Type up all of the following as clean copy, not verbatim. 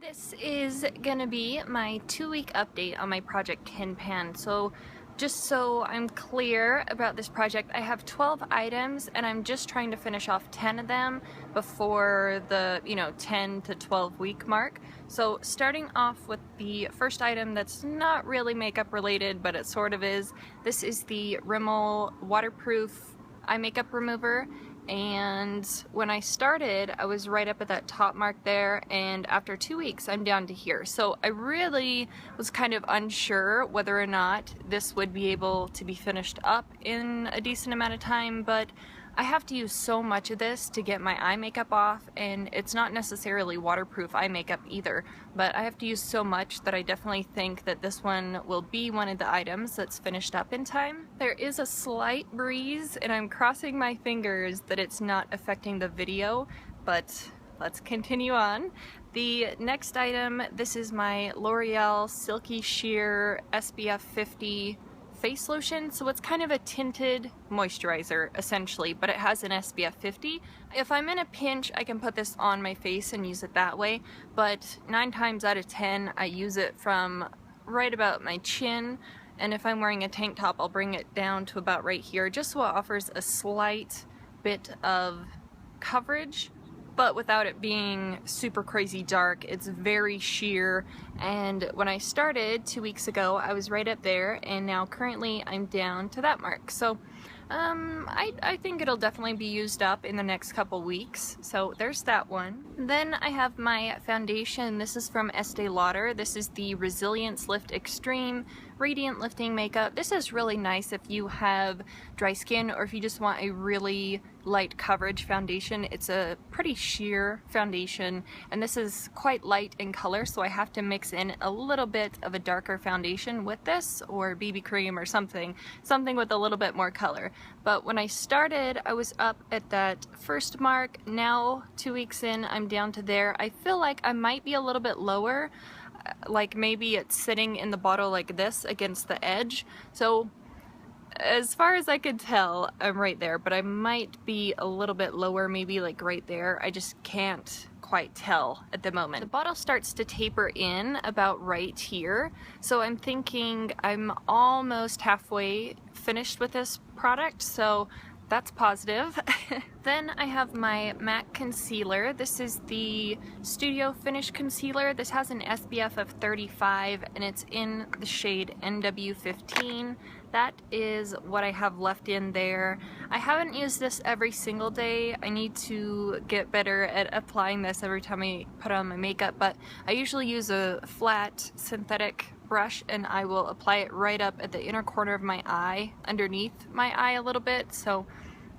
This is gonna be my 2-week update on my project Tin Pan. So just so I'm clear about this project, I have 12 items and I'm just trying to finish off 10 of them before the 10 to 12 week mark. So starting off with the first item that's not really makeup related, but it sort of is. This is the Rimmel waterproof eye makeup remover. And when I started, I was right up at that top mark there, and after 2 weeks I'm down to here. So I really was kind of unsure whether or not this would be able to be finished up in a decent amount of time, but I have to use so much of this to get my eye makeup off, and it's not necessarily waterproof eye makeup either, but I have to use so much that I definitely think that this one will be one of the items that's finished up in time. There is a slight breeze, and I'm crossing my fingers that it's not affecting the video, but let's continue on. The next item, this is my L'Oreal Silky Sheer SPF 50 face lotion. So it's kind of a tinted moisturizer essentially, but it has an SPF 50. If I'm in a pinch, I can put this on my face and use it that way, but 9 times out of 10 I use it from right about my chin, and if I'm wearing a tank top I'll bring it down to about right here, just so it offers a slight bit of coverage but without it being super crazy dark. It's very sheer, and when I started 2 weeks ago I was right up there, and now currently I'm down to that mark. So I think it'll definitely be used up in the next couple weeks, so there's that one. Then I have my foundation. This is from Estee Lauder. This is the Resilience Lift Extreme Radiant Lifting Makeup. This is really nice if you have dry skin or if you just want a really light coverage foundation. It's a pretty sheer foundation, and this is quite light in color, so I have to mix in a little bit of a darker foundation with this, or BB cream or something with a little bit more color. But when I started, I was up at that first mark. Now 2 weeks in, I'm down to there. I feel like I might be a little bit lower, like maybe it's sitting in the bottle like this against the edge. So as far as I could tell, I'm right there, but I might be a little bit lower, maybe like right there. I just can't quite tell at the moment. The bottle starts to taper in about right here, so I'm thinking I'm almost halfway finished with this product, so that's positive. Then I have my MAC concealer. This is the Studio Finish Concealer. This has an SPF of 35 and it's in the shade NW15. That is what I have left in there. I haven't used this every single day. I need to get better at applying this every time I put on my makeup, but I usually use a flat synthetic brush and I will apply it right up at the inner corner of my eye, underneath my eye a little bit. So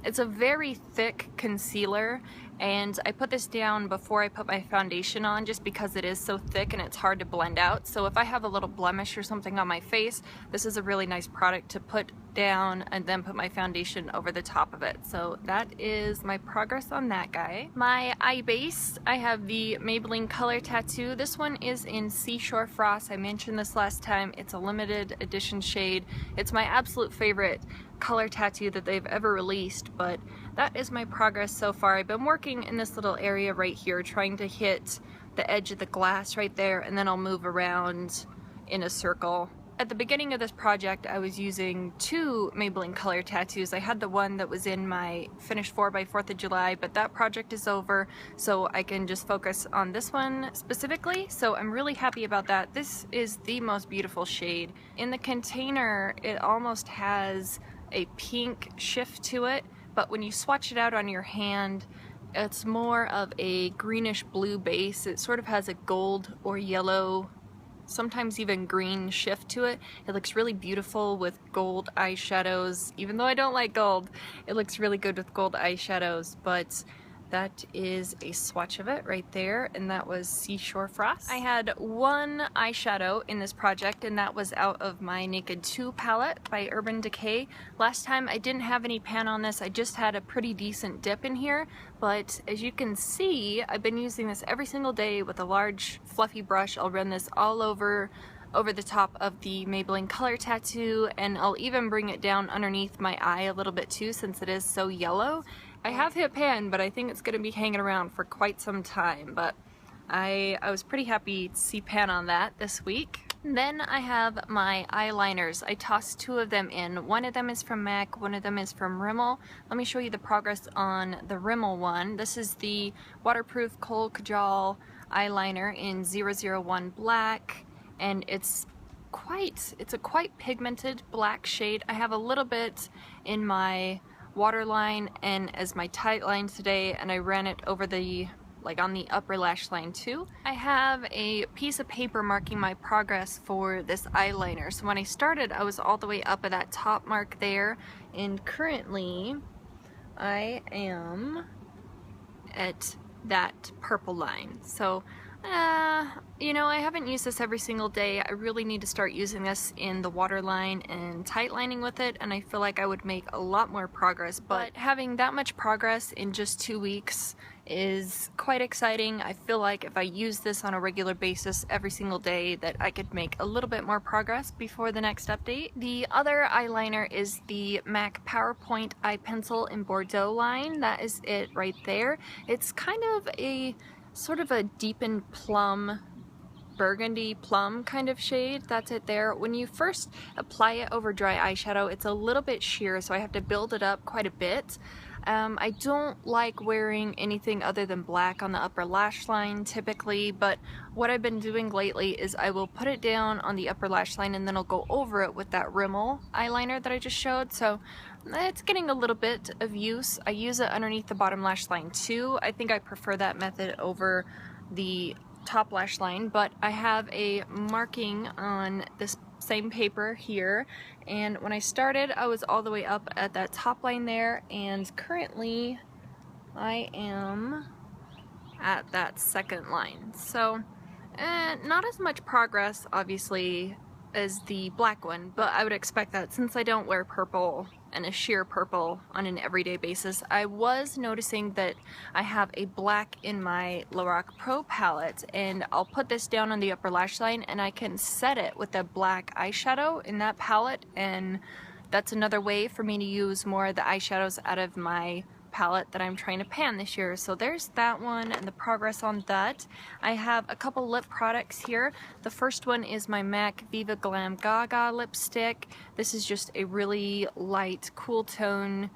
it's a very thick concealer, and I put this down before I put my foundation on just because it is so thick and it's hard to blend out. So if I have a little blemish or something on my face, this is a really nice product to put down and then put my foundation over the top of it. So that is my progress on that guy. My eye base, I have the Maybelline Color Tattoo. This one is in Seashore Frost. I mentioned this last time. It's a limited edition shade. It's my absolute favorite color tattoo that they've ever released, but that is my progress so far. I've been working in this little area right here, trying to hit the edge of the glass right there, and then I'll move around in a circle. At the beginning of this project, I was using 2 Maybelline color tattoos. I had the one that was in my Finish 4 by 4th of July, but that project is over, so I can just focus on this one specifically. So I'm really happy about that. This is the most beautiful shade. In the container, it almost has a pink shift to it, but when you swatch it out on your hand, it's more of a greenish blue base. It sort of has a gold or yellow, sometimes even green shift to it. It looks really beautiful with gold eyeshadows. Even though I don't like gold, it looks really good with gold eyeshadows, but that is a swatch of it right there, and that was Seashore Frost. I had one eyeshadow in this project, and that was out of my Naked 2 palette by Urban Decay. Last time I didn't have any pan on this, I just had a pretty decent dip in here, but as you can see, I've been using this every single day with a large fluffy brush. I'll run this all over the top of the Maybelline Color Tattoo, and I'll even bring it down underneath my eye a little bit too, since it is so yellow. I have hit pan, but I think it's going to be hanging around for quite some time, but I was pretty happy to see pan on that this week. Then I have my eyeliners. I tossed two of them in. One of them is from MAC, one of them is from Rimmel. Let me show you the progress on the Rimmel one. This is the waterproof Kohl Kajal eyeliner in 001 black, and it's a quite pigmented black shade. I have a little bit in my waterline and as my tight line today, and I ran it over the on the upper lash line too. I have a piece of paper marking my progress for this eyeliner. So when I started, I was all the way up at that top mark there, and currently I am at that purple line. So you know, I haven't used this every single day. I really need to start using this in the waterline and tight lining with it, and I feel like I would make a lot more progress, but having that much progress in just 2 weeks is quite exciting. I feel like if I use this on a regular basis every single day, that I could make a little bit more progress before the next update. The other eyeliner is the MAC PowerPoint Eye Pencil in Bordeaux line. That is it right there. It's kind of a sort of a deepened plum, burgundy plum kind of shade. That's it there. When you first apply it over dry eyeshadow, it's a little bit sheer, so I have to build it up quite a bit. I don't like wearing anything other than black on the upper lash line typically, but what I've been doing lately is I will put it down on the upper lash line and then I'll go over it with that Rimmel eyeliner that I just showed. So it's getting a little bit of use. I use it underneath the bottom lash line too. I think I prefer that method over the top lash line, but I have a marking on this same paper here, and when I started I was all the way up at that top line there, and currently I am at that second line. So not as much progress obviously as the black one, but I would expect that since I don't wear purple and a sheer purple on an everyday basis. I was noticing that I have a black in my LORAC Pro palette, and I'll put this down on the upper lash line and I can set it with a black eyeshadow in that palette, and that's another way for me to use more of the eyeshadows out of my palette that I'm trying to pan this year. So there's that one and the progress on that. I have a couple lip products here. The first one is my MAC Viva Glam Gaga lipstick. This is just a really light, cool tone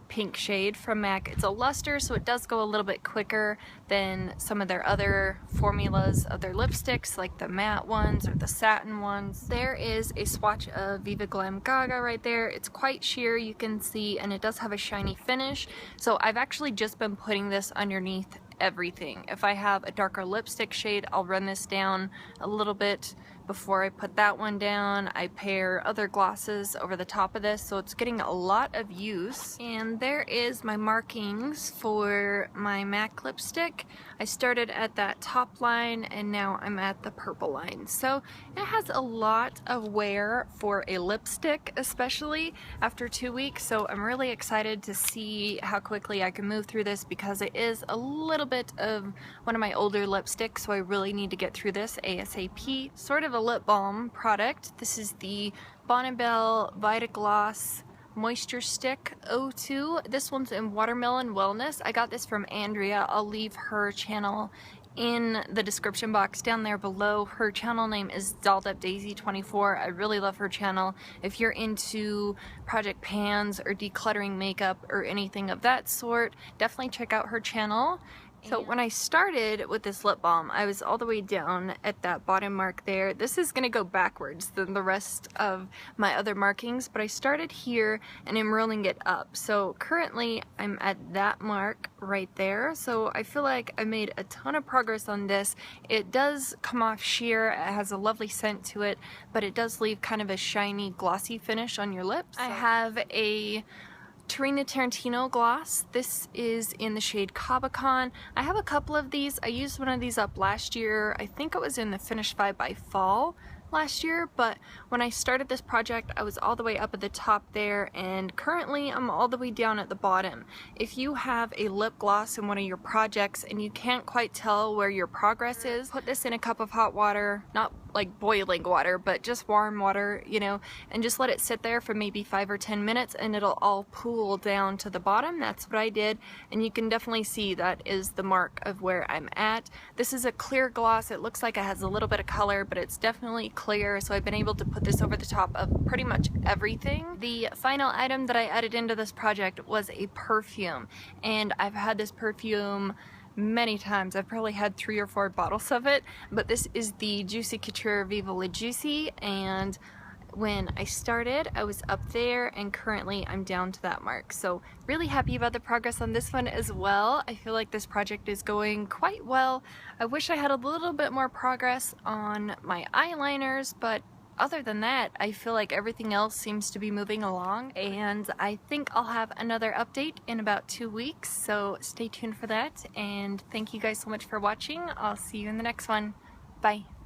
pink shade from MAC. It's a luster, so it does go a little bit quicker than some of their other formulas of their lipsticks, like the matte ones or the satin ones. There is a swatch of Viva Glam Gaga right there. It's quite sheer, you can see, and it does have a shiny finish. So I've actually just been putting this underneath everything. If I have a darker lipstick shade, I'll run this down a little bit before I put that one down. I pair other glosses over the top of this, so it's getting a lot of use. And there is my markings for my MAC lipstick. I started at that top line and now I'm at the purple line. So it has a lot of wear for a lipstick, especially after 2 weeks. So I'm really excited to see how quickly I can move through this, because it is a little bit of one of my older lipsticks, so I really need to get through this ASAP. Sort of a lip balm product. This is the Bon & Bell Vita Gloss Moisture Stick 02. This one's in Watermelon Wellness. I got this from Andrea. I'll leave her channel in the description box down there below. Her channel name is DolledUpDaisy24. I really love her channel. If you're into project pans or decluttering makeup or anything of that sort, definitely check out her channel. So when I started with this lip balm, I was all the way down at that bottom mark there. This is gonna go backwards than the rest of my other markings, but I started here and I'm rolling it up. So currently I'm at that mark right there. So I feel like I made a ton of progress on this. It does come off sheer, it has a lovely scent to it, but it does leave kind of a shiny, glossy finish on your lips. I have a Tarina Tarantino gloss. This is in the shade Cabacon. I have a couple of these. I used one of these up last year. I think it was in the Finish 5 by Fall last year, but when I started this project I was all the way up at the top there, and currently I'm all the way down at the bottom. If you have a lip gloss in one of your projects and you can't quite tell where your progress is, put this in a cup of hot water, not like boiling water, but just warm water, you know, and just let it sit there for maybe 5 or 10 minutes and it'll all pool down to the bottom. That's what I did, and you can definitely see that is the mark of where I'm at. This is a clear gloss. It looks like it has a little bit of color, but it's definitely clear, so I've been able to put this over the top of pretty much everything. The final item that I added into this project was a perfume, and I've had this perfume many times. I've probably had 3 or 4 bottles of it, but this is the Juicy Couture Viva La Juicy, and when I started I was up there and currently I'm down to that mark. So really happy about the progress on this one as well. I feel like this project is going quite well. I wish I had a little bit more progress on my eyeliners, but other than that, I feel like everything else seems to be moving along, and I think I'll have another update in about 2 weeks, so stay tuned for that, and thank you guys so much for watching. I'll see you in the next one. Bye.